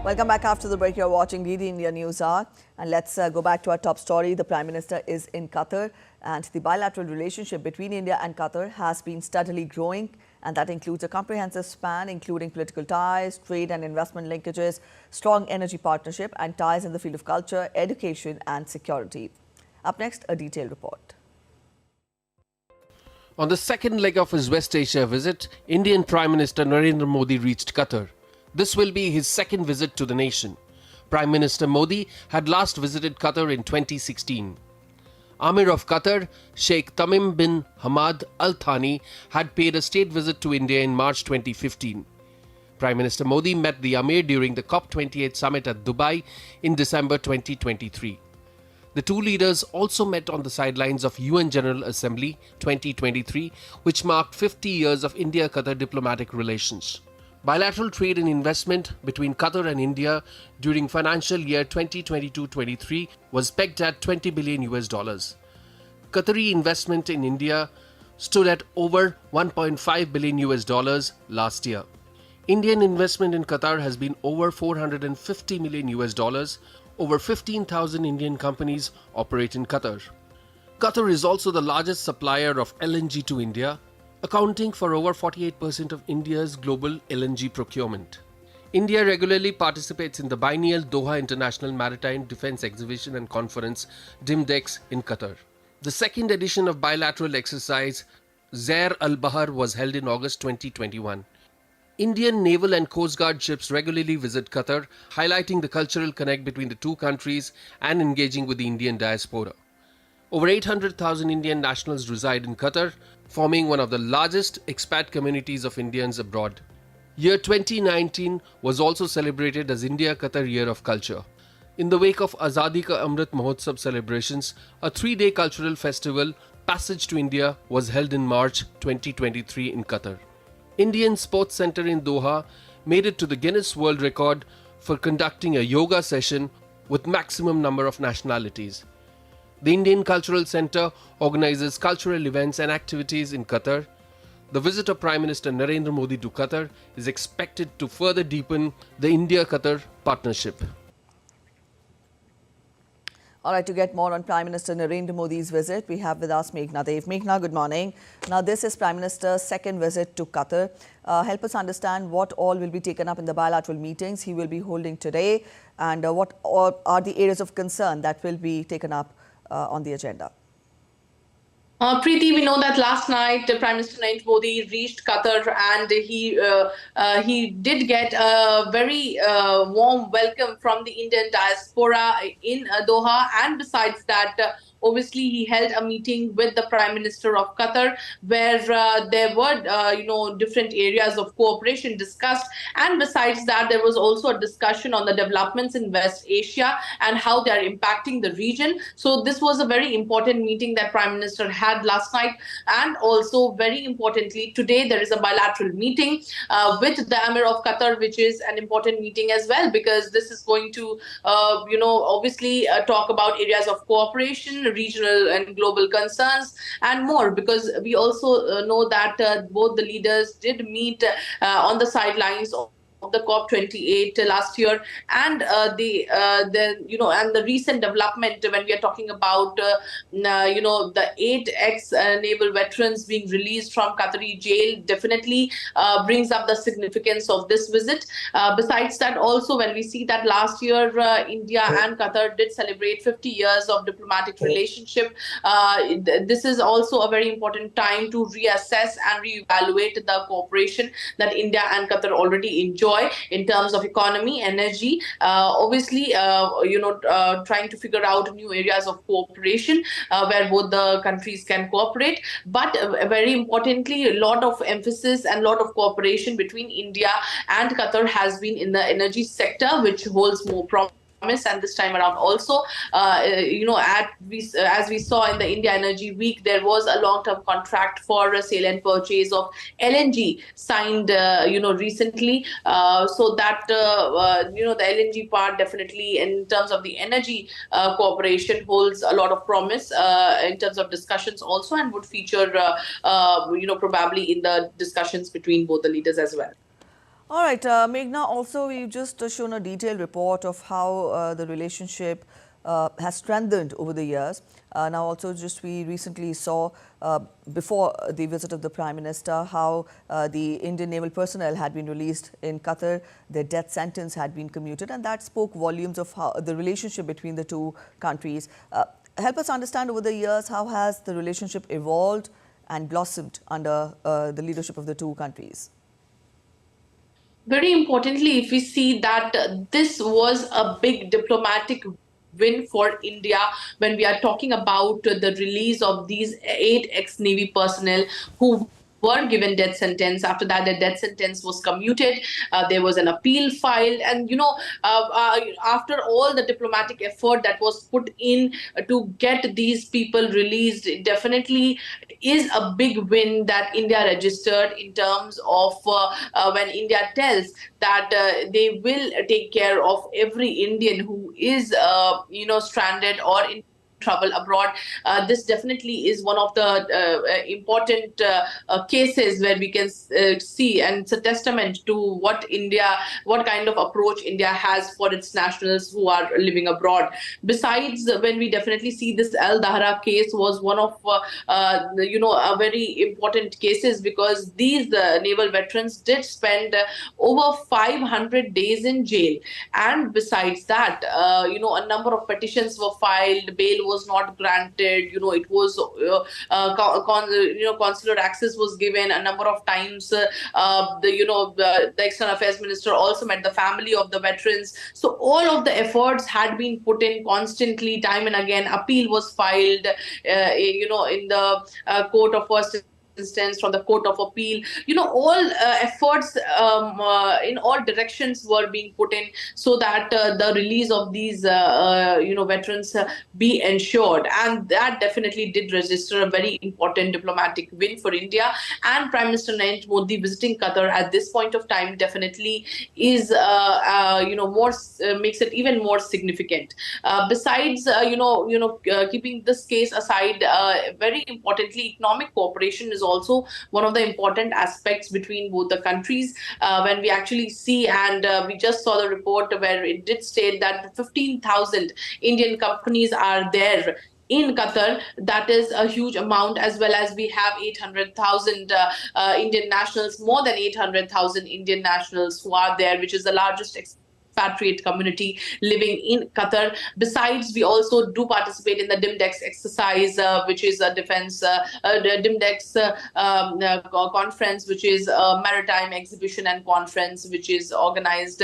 Welcome back after the break. You're watching DD India News Hour. And let's go back to our top story. The Prime Minister is in Qatar, and the bilateral relationship between India and Qatar has been steadily growing. And that includes a comprehensive span, including political ties, trade and investment linkages, strong energy partnership, and ties in the field of culture, education, and security. Up next, a detailed report. On the second leg of his West Asia visit, Indian Prime Minister Narendra Modi reached Qatar. This will be his second visit to the nation. Prime Minister Modi had last visited Qatar in 2016. Amir of Qatar, Sheikh Tamim bin Hamad Al Thani, had paid a state visit to India in March 2015. Prime Minister Modi met the Amir during the COP28 summit at Dubai in December 2023. The two leaders also met on the sidelines of UN General Assembly 2023, which marked 50 years of India-Qatar diplomatic relations. Bilateral trade and investment between Qatar and India during financial year 2022-23 was pegged at $20 billion. Qatari investment in India stood at over $1.5 billion last year. Indian investment in Qatar has been over $450 million. Over 15,000 Indian companies operate in Qatar. Qatar is also the largest supplier of LNG to India, accounting for over 48% of India's global LNG procurement. India regularly participates in the biennial Doha International Maritime Defence Exhibition and Conference (DIMDEX) in Qatar. The second edition of bilateral exercise Zair al-Bahar was held in August 2021. Indian naval and coast guard ships regularly visit Qatar, highlighting the cultural connect between the two countries and engaging with the Indian diaspora. Over 800,000 Indian nationals reside in Qatar, forming one of the largest expat communities of Indians abroad. Year 2019 was also celebrated as India-Qatar Year of Culture. In the wake of Azadi Ka Amrit Mahotsav celebrations, a three-day cultural festival, Passage to India, was held in March 2023 in Qatar. Indian Sports Centre in Doha made it to the Guinness World Record for conducting a yoga session with maximum number of nationalities. The Indian Cultural Centre organizes cultural events and activities in Qatar. The visit of Prime Minister Narendra Modi to Qatar is expected to further deepen the India-Qatar partnership. All right, to get more on Prime Minister Narendra Modi's visit, we have with us Meghna Dev. Meghna, good morning. Now, this is Prime Minister's second visit to Qatar. Help us understand what all will be taken up in the bilateral meetings he will be holding today, and what all are the areas of concern that will be taken up on the agenda. Preeti, we know that last night Prime Minister Narendra Modi reached Qatar, and he did get a very warm welcome from the Indian diaspora in Doha, and besides that, obviously he held a meeting with the Prime Minister of Qatar, where there were different areas of cooperation discussed, and besides that there was also a discussion on the developments in West Asia and how they are impacting the region. So this was a very important meeting that Prime Minister had last night, and also very importantly today there is a bilateral meeting with the Amir of Qatar, which is an important meeting as well, because this is going to obviously talk about areas of cooperation, regional and global concerns, and more, because we also know that both the leaders did meet on the sidelines of the COP28 last year, and the recent development when we are talking about the 8 ex-naval veterans being released from Qatari jail definitely brings up the significance of this visit. Besides that, also when we see that last year India and Qatar did celebrate 50 years of diplomatic relationship, this is also a very important time to reassess and reevaluate the cooperation that India and Qatar already enjoy in terms of economy, energy, obviously, trying to figure out new areas of cooperation where both the countries can cooperate. But very importantly, a lot of emphasis and a lot of cooperation between India and Qatar has been in the energy sector, which holds more promise. And this time around also, as we saw in the India Energy Week, there was a long-term contract for a sale and purchase of LNG signed, recently. So that, the LNG part definitely in terms of the energy cooperation holds a lot of promise in terms of discussions also, and would feature, probably in the discussions between both the leaders as well. All right, Meghna, also we've just shown a detailed report of how the relationship has strengthened over the years. Now also just we recently saw before the visit of the Prime Minister how the Indian naval personnel had been released in Qatar, their death sentence had been commuted, and that spoke volumes of how the relationship between the two countries. Help us understand over the years how has the relationship evolved and blossomed under the leadership of the two countries. Very importantly, if we see that this was a big diplomatic win for India when we are talking about the release of these 8 ex-Navy personnel who were given death sentence. After that, the death sentence was commuted. There was an appeal filed, and after all the diplomatic effort that was put in to get these people released, it definitely is a big win that India registered in terms of when India tells that they will take care of every Indian who is stranded or in trouble abroad. This definitely is one of the important cases where we can see, and it's a testament to what kind of approach India has for its nationals who are living abroad. Besides, when we definitely see this Al Dahra case was one of a very important cases, because these naval veterans did spend over 500 days in jail, and besides that, a number of petitions were filed, bail was not granted, it was consular access was given a number of times. The external affairs minister also met the family of the veterans. So all of the efforts had been put in constantly, time and again. Appeal was filed in the court of first instance, from the court of appeal. All efforts in all directions were being put in so that the release of these veterans be ensured, and that definitely did register a very important diplomatic win for India. And Prime Minister Narendra Modi visiting Qatar at this point of time definitely is more makes it even more significant. Besides keeping this case aside, very importantly, economic cooperation is also one of the important aspects between both the countries. When we actually see, and we just saw the report where it did state that 15,000 Indian companies are there in Qatar. That is a huge amount, as well as we have 800,000 Indian nationals, more than 800,000 Indian nationals who are there, which is the largest expatriate community living in Qatar. Besides, we also do participate in the DIMDEX exercise, which is a defense, the DIMDEX conference, which is a maritime exhibition and conference, which is organized.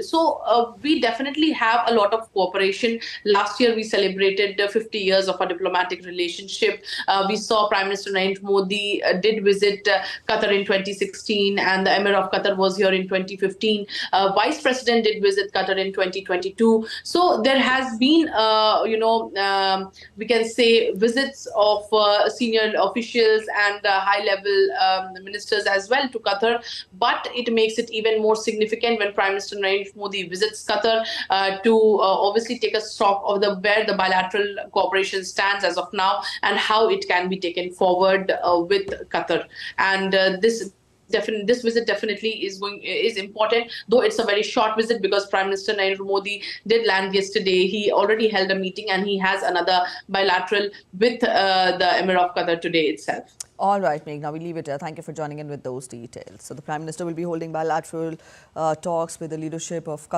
So we definitely have a lot of cooperation. Last year, we celebrated 50 years of our diplomatic relationship. We saw Prime Minister Narendra Modi did visit Qatar in 2016, and the Emir of Qatar was here in 2015. Vice President did visit Qatar in 2022. So there has been, we can say, visits of senior officials and high-level ministers as well to Qatar. But it makes it even more significant when Prime Minister Narendra Modi visits Qatar to obviously take a stock of where the bilateral cooperation stands as of now and how it can be taken forward with Qatar. And this visit definitely is important, though it's a very short visit, because Prime Minister Narendra Modi did land yesterday. He already held a meeting, and he has another bilateral with the Emir of Qatar today itself. All right, Meghna, we leave it there. Thank you for joining in with those details. So the Prime Minister will be holding bilateral talks with the leadership of Qatar.